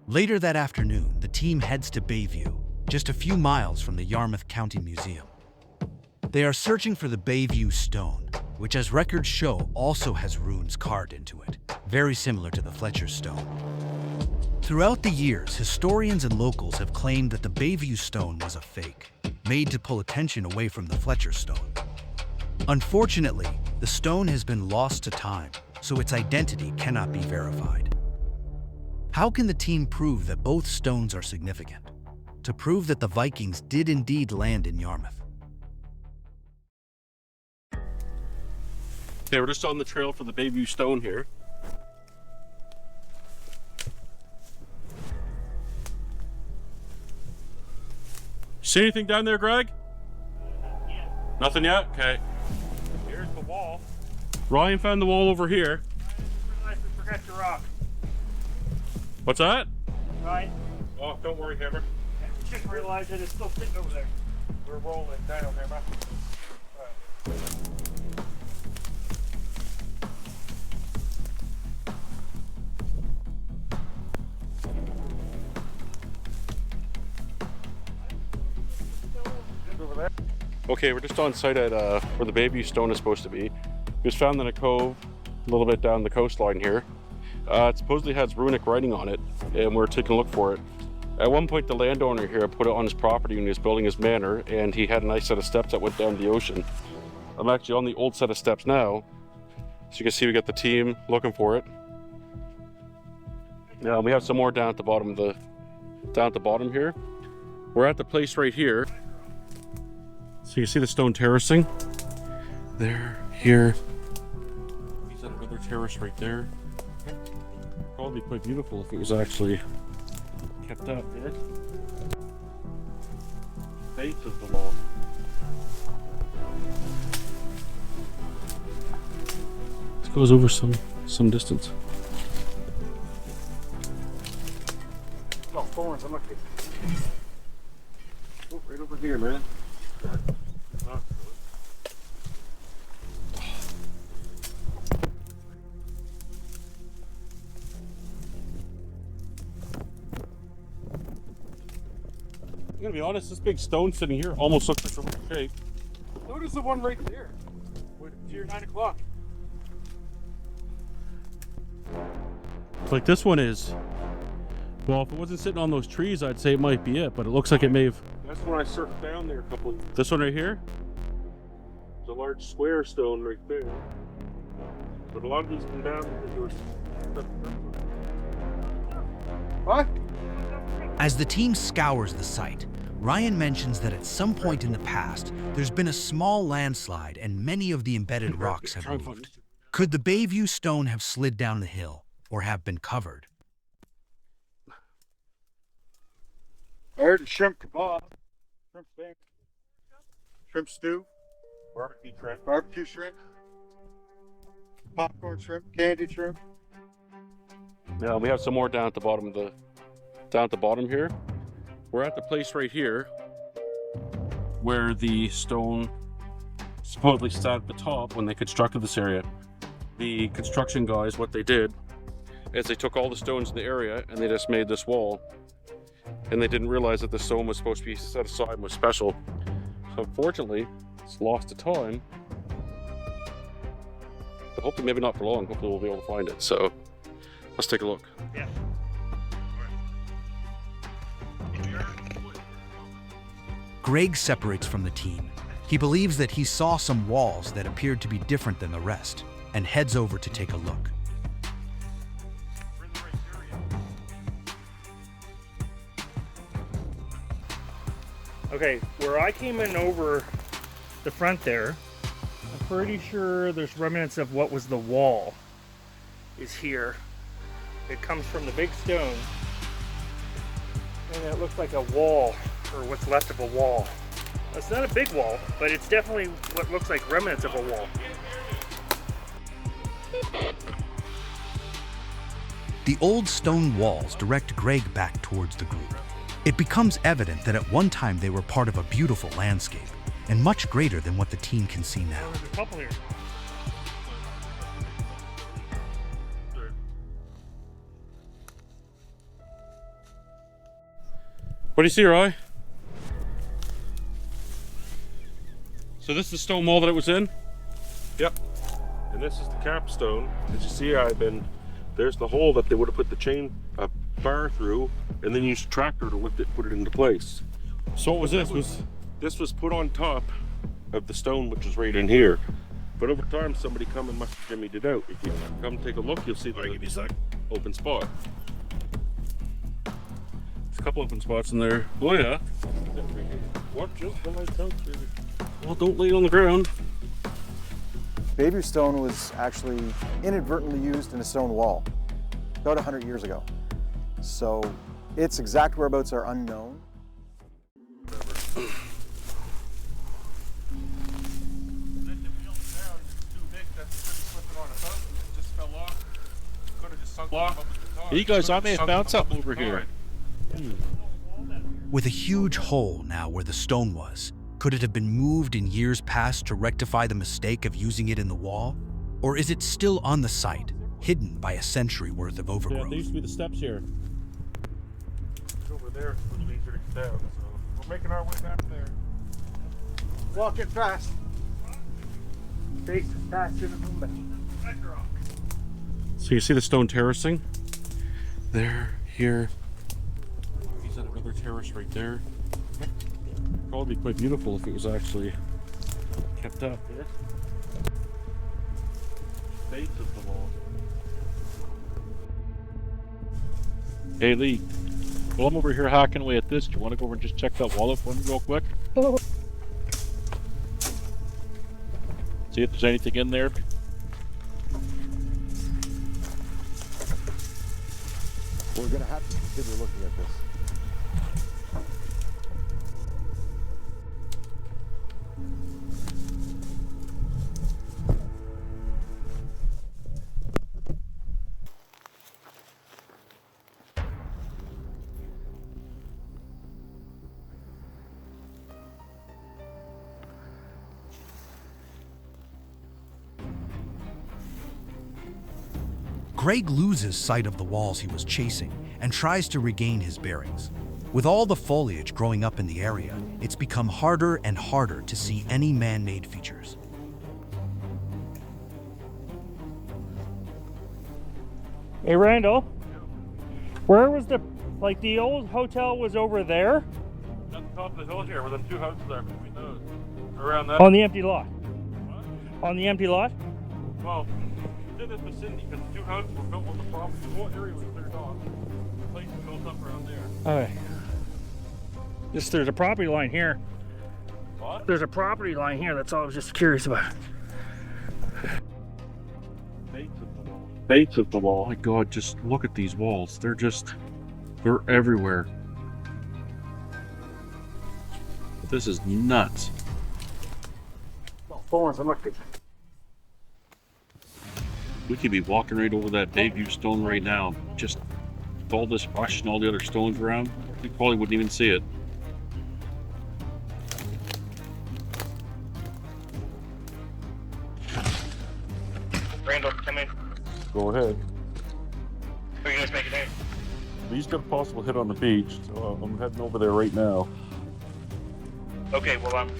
Later that afternoon, the team heads to Bayview, just a few miles from the Yarmouth County Museum. They are searching for the Bayview Stone, which, as records show, also has runes carved into it, very similar to the Fletcher Stone. Throughout the years, historians and locals have claimed that the Bayview Stone was a fake, made to pull attention away from the Fletcher Stone. Unfortunately, the stone has been lost to time, so its identity cannot be verified. How can the team prove that both stones are significant? To prove that the Vikings did indeed land in Yarmouth. Okay, we're just on the trail for the Bayview Stone here. See anything down there, Greg? Yeah. Nothing yet? Okay. Here's the wall. Ryan found the wall over here. I just realized we forgot your rock. What's that? Right? Oh, don't worry, Hammer. Just realized that it's still sitting over there. We're rolling down, Hammer. Over there. Okay, we're just on site at where the Bayview Stone is supposed to be. It was found in a cove a little bit down the coastline here. It supposedly has runic writing on it, and we're taking a look for it. At one point, the landowner here put it on his property when he was building his manor, and he had a nice set of steps that went down the ocean. I'm actually on the old set of steps now, so you can see we got the team looking for it. We have some more down at the bottom of the here. We're at the place right here. So you see the stone terracing there, here. He's at another terrace right there. Probably quite beautiful if it was actually kept up there. Base of the wall. This goes over some distance. Oh, thorns, I'm looking. Oh, right over here, man. I'm gonna be honest, this big stone sitting here almost looks like a little shape. So does the one right there. It's here 9 o'clock. Like this one is. Well, if it wasn't sitting on those trees, I'd say it might be it, but it looks like it may have. That's when I surfed down there a couple of years. This one right here? There's a large square stone right there. But a lot of these come down because there was. What? As the team scours the site, Ryan mentions that at some point in the past, there's been a small landslide and many of the embedded rocks have moved. Could the Bayview Stone have slid down the hill or have been covered? I heard a shrimp kebab. Shrimp steak. Shrimp stew. Barbecue shrimp. Barbecue shrimp. Popcorn shrimp. Candied shrimp. Yeah, we have some more down at the bottom here. We're at the place right here where the stone supposedly sat at the top when they constructed this area. The construction guys, what they did is they took all the stones in the area and they just made this wall. And they didn't realize that the stone was supposed to be set aside and was special. So unfortunately, it's lost to time. But hopefully maybe not for long. Hopefully we'll be able to find it. So let's take a look. Yeah. Greg separates from the team. He believes that he saw some walls that appeared to be different than the rest and heads over to take a look. Okay, where I came in over the front there, I'm pretty sure there's remnants of what was the wall is here. It comes from the big stone, and it looks like a wall, or what's left of a wall. It's not a big wall, but it's definitely what looks like remnants of a wall. The old stone walls direct Greg back towards the group. It becomes evident that at one time they were part of a beautiful landscape, and much greater than what the team can see now. There's a couple here. What do you see, Roy? So this is the stone wall that it was in? Yep. And this is the capstone. As you see, there's the hole that they would have put the chain bar through, and then used a tractor to lift it, put it into place. So what was this? This was put on top of the stone, which is right in here. But over time, somebody come and must have jimmied it out. If you come take a look, you'll see the open spot. There's a couple open spots in there. Oh yeah. Watch out for my tongue, baby. Well, don't lay it on the ground. Bayview stone was actually inadvertently used in a stone wall about 100 years ago. So its exact whereabouts are unknown. Hey guys, I may have found something over here. With a huge hole now where the stone was, could it have been moved in years past to rectify the mistake of using it in the wall? Or is it still on the site, hidden by a century worth of overgrowth? Yeah, there used to be the steps here. It's over there, so it's easier to get down. So we're making our way back there. Walk it fast. Face is fast in the movement. So you see the stone terracing? There, here. He's at another terrace right there. Probably quite beautiful if it was actually kept up. Base of the wall. Hey Lee, well I'm over here hacking away at this. Do you want to go over and just check that wall up for me real quick? See if there's anything in there. We're going to have to continue looking at this. Greg loses sight of the walls he was chasing and tries to regain his bearings. With all the foliage growing up in the area, it's become harder and harder to see any man-made features. Hey Randall, where was the old hotel was over there? At the top of the hill here, where the two houses are between those. Around that. On the empty lot? What? On the empty lot? Well, in this vicinity, because the two houses were built on the property. The whole area was cleared off. The place was built up around there. Okay. There's a property line here. What? There's a property line here, that's all I was just curious about. Base of the wall. My God, just look at these walls. They're everywhere. This is nuts. We could be walking right over that Bayview stone right now. Just with all this brush and all the other stones around, we probably wouldn't even see it. Randall, come in. Go ahead. Are you guys making it? He's got a possible hit on the beach, so I'm heading over there right now. Okay, well I'm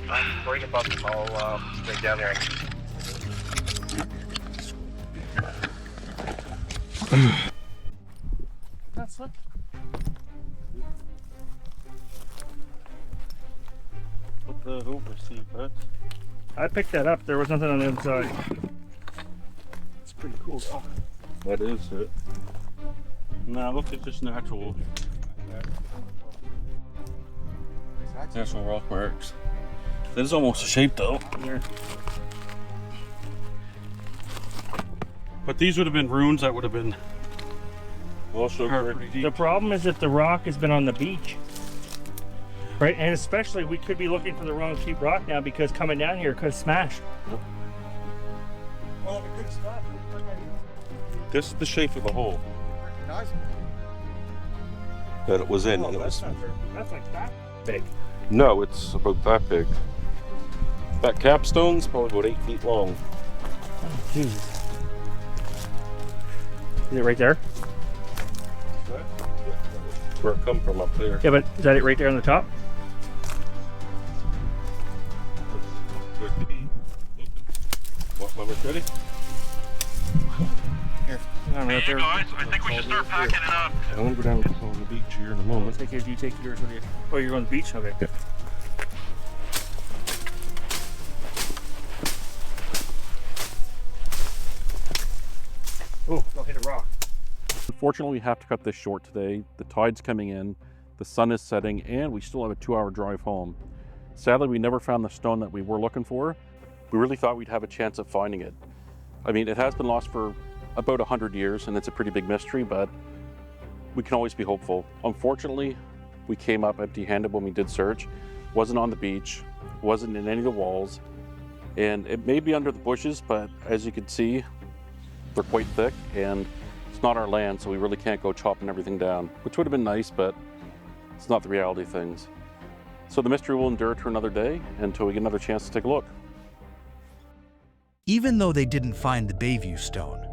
right above them. I'll stay down there. That's what. What the oversee, but I picked that up. There was nothing on the other side. it's pretty cool. Oh, That is it. Now look at this natural rock marks. That is almost a shape though. Here. But these would have been runes that would have been Also, perfect. The problem is that the rock has been on the beach. Right, and especially we could be looking for the wrong cheap rock now because coming down here could smash. Well, the good stuff. this is the shape of the hole Nice. that it was in. Oh, and it that's was, not very, that's like that big. no, it's about that big. That capstone's probably about 8 feet long. Oh, Jesus. Is it right there? where it come from up there. Yeah, but is that it right there on the top? Could be. What, Mama's ready? Here. Right there. guys, I think we should start packing it up. I'm gonna go down on the beach here in a moment. Take yours, you take yours with you. Oh, you're going to the beach? Okay. Yeah. Oh, don't hit a rock. Unfortunately, we have to cut this short today. The tide's coming in, the sun is setting, and we still have a 2-hour drive home. Sadly, we never found the stone that we were looking for. We really thought we'd have a chance of finding it. I mean, it has been lost for about 100 years, and it's a pretty big mystery, but we can always be hopeful. Unfortunately, we came up empty-handed when we did search. Wasn't on the beach, wasn't in any of the walls, and it may be under the bushes, but as you can see, they're quite thick, and it's not our land, so we really can't go chopping everything down, which would have been nice, but it's not the reality of things. So the mystery will endure to another day until we get another chance to take a look. Even though they didn't find the Bayview stone,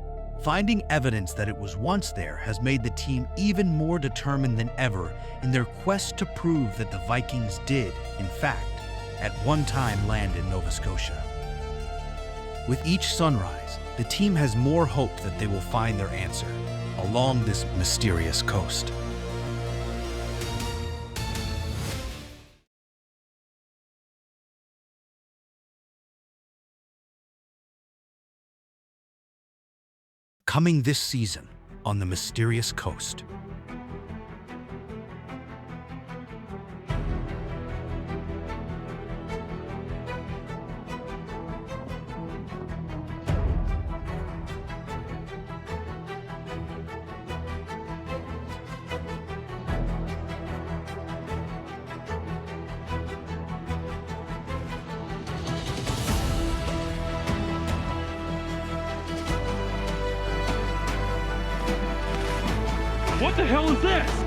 finding evidence that it was once there has made the team even more determined than ever in their quest to prove that the Vikings did, in fact, at one time land in Nova Scotia. With each sunrise, the team has more hope that they will find their answer along this mysterious coast. Coming this season on the mysterious coast. What the hell is this?